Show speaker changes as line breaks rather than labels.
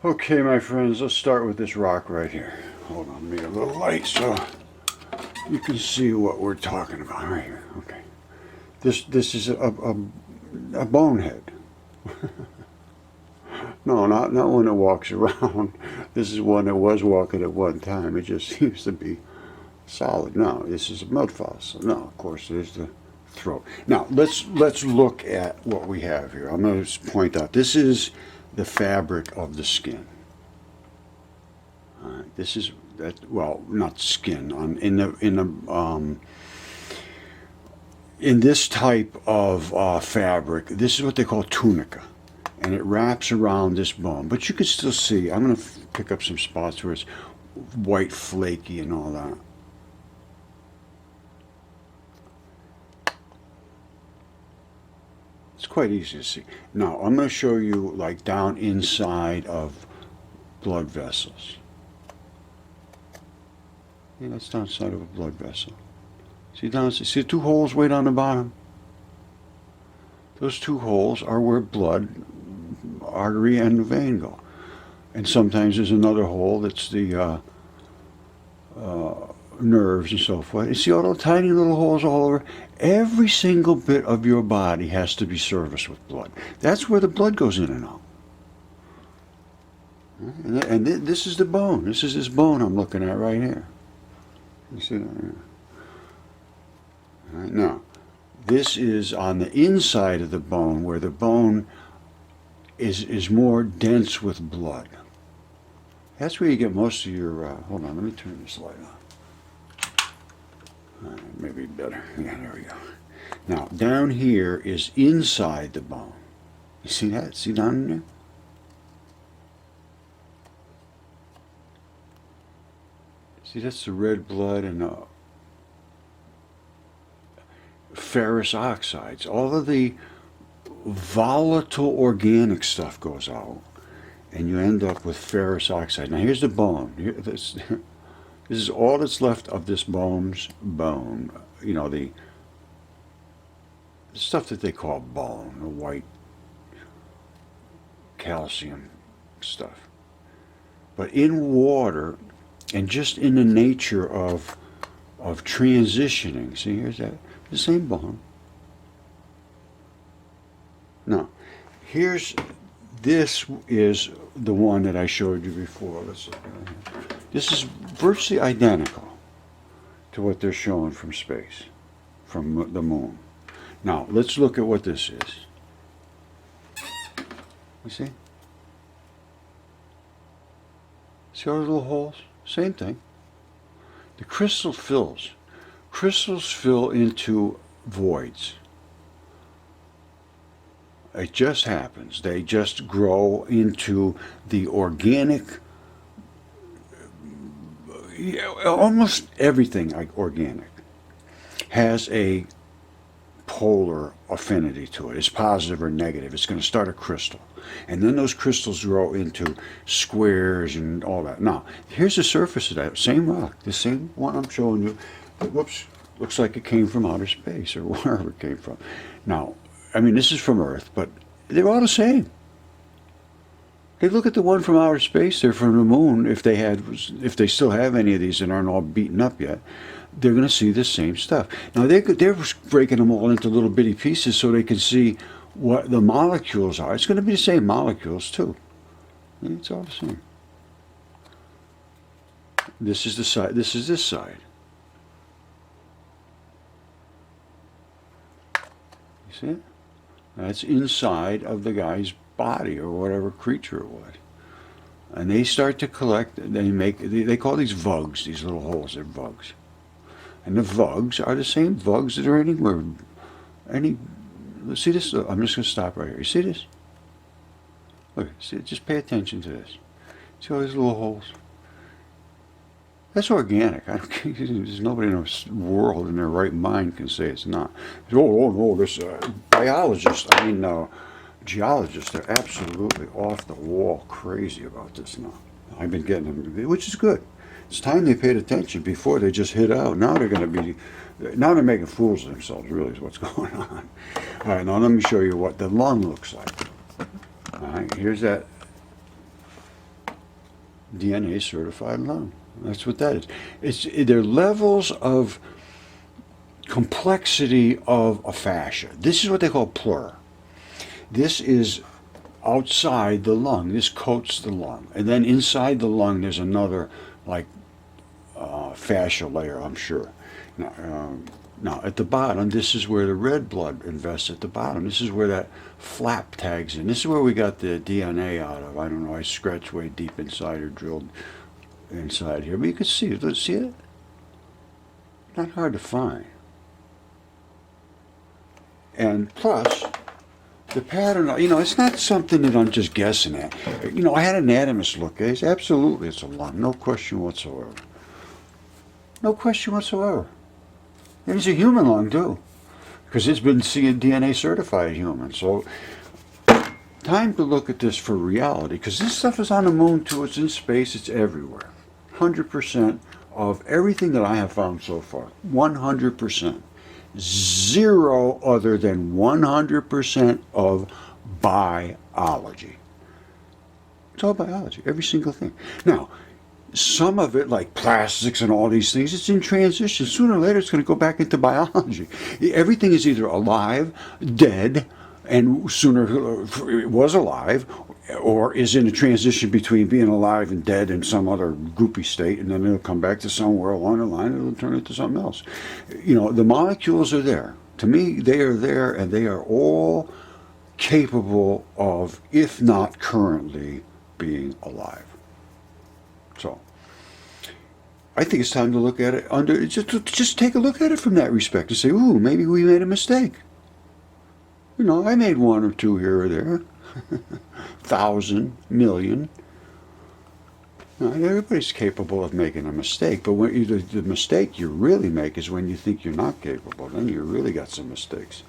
Okay, my friends, let's start with this rock right here. Hold on, make it a little light so you can see what we're talking about right here. Okay, this is a bonehead. No, not one that walks around. This is one that was walking at one time. It just seems to be solid. No, this is a mud fossil. No, of course, there's the throat. Now let's look at what we have here. I'm going to point out this is the fabric of the skin. All right, this is that. Well, not skin. In this type of fabric, this is what they call tunica, and it wraps around this bone. But you can still see. I'm going to pick up some spots where it's white, flaky, and all that. It's quite easy to see. Now I'm going to show you like down inside of blood vessels. Yeah, that's down inside of a blood vessel. See see the two holes way down the bottom? Those two holes are where blood, artery, and the vein go. And sometimes there's another hole that's the nerves and so forth. You see all those tiny little holes all over? Every single bit of your body has to be serviced with blood. That's where the blood goes in and out. And this is the bone. This is this bone I'm looking at right here. You see that here? All right, now, this is on the inside of the bone where the bone is more dense with blood. That's where you get most of your, hold on, let me turn this light on. Maybe better. Yeah, there we go. Now, down here is inside the bone. You see that? See down in there? See, that's the red blood and the ferrous oxides. All of the volatile organic stuff goes out, and you end up with ferrous oxide. Now, here's the bone. This is all that's left of this bone's bone. You know, the stuff that they call bone, the white calcium stuff. But in water, and just in the nature of transitioning, see, here's that, the same bone. Now, this is the one that I showed you before. Let's look at it. This is virtually identical to what they're showing from space, from the moon. Now, let's look at what this is. You see? See all the little holes? Same thing. The crystal fills. Crystals fill into voids. It just happens. They just grow into the organic, almost everything like organic has a polar affinity to it. It's positive or negative. It's going to start a crystal. And then those crystals grow into squares and all that. Now, here's the surface of that same rock. The same one I'm showing you. Whoops. Looks like it came from outer space or wherever it came from. Now, I mean, this is from Earth, but they're all the same. Hey, look at the one from outer space. They're from the moon. If they still have any of these that aren't all beaten up yet, they're going to see the same stuff. Now, they're breaking them all into little bitty pieces so they can see what the molecules are. It's going to be the same molecules, too. It's all the same. This is the side. This is this side. You see it? That's inside of the guy's body or whatever creature it was. And they start to collect, they call these vugs, these little holes, they're vugs. And the vugs are the same vugs that are anywhere. See this? I'm just going to stop right here. You see this? Look, see, just pay attention to this. See all these little holes? That's organic. There's nobody in the world in their right mind can say it's not. Oh no, this biologists, geologists, they're absolutely off the wall crazy about this now. I've been getting them, which is good. It's time they paid attention. Before they just hid out. Now they're making fools of themselves, really, is what's going on. All right, now let me show you what the lung looks like. All right, here's that DNA certified lung. That's what that is. They're levels of complexity of a fascia. This is what they call plur. This is outside the lung. This coats the lung. And then inside the lung there's another like fascia layer, I'm sure. Now at the bottom, this is where the red blood invests at the bottom. This is where that flap tags in. This is where we got the DNA out of. I don't know, I scratched way deep inside or drilled inside here. But you can see it. Let's see it. Not hard to find. And plus, the pattern, it's not something that I'm just guessing at. I had an anatomist look at it. Absolutely, it's a lung. No question whatsoever. No question whatsoever. And it's a human lung, too. Because it's been DNA certified human. So, time to look at this for reality. Because this stuff is on the moon, too. It's in space. It's everywhere. 100% of everything that I have found so far. 100%. Zero other than 100% of biology. It's all biology, every single thing. Now, some of it, like plastics and all these things, it's in transition. Sooner or later, it's going to go back into biology. Everything is either alive, dead, and sooner it was alive, or is in a transition between being alive and dead in some other goopy state, and then it'll come back to somewhere along the line, and it'll turn into something else. The molecules are there. To me, they are there, and they are all capable of, if not currently, being alive. So, I think it's time to look at it just take a look at it from that respect and say, ooh, maybe we made a mistake. I made one or two here or there. 1,000, million. Everybody's capable of making a mistake, but when the mistake you really make is when you think you're not capable. Then you really got some mistakes.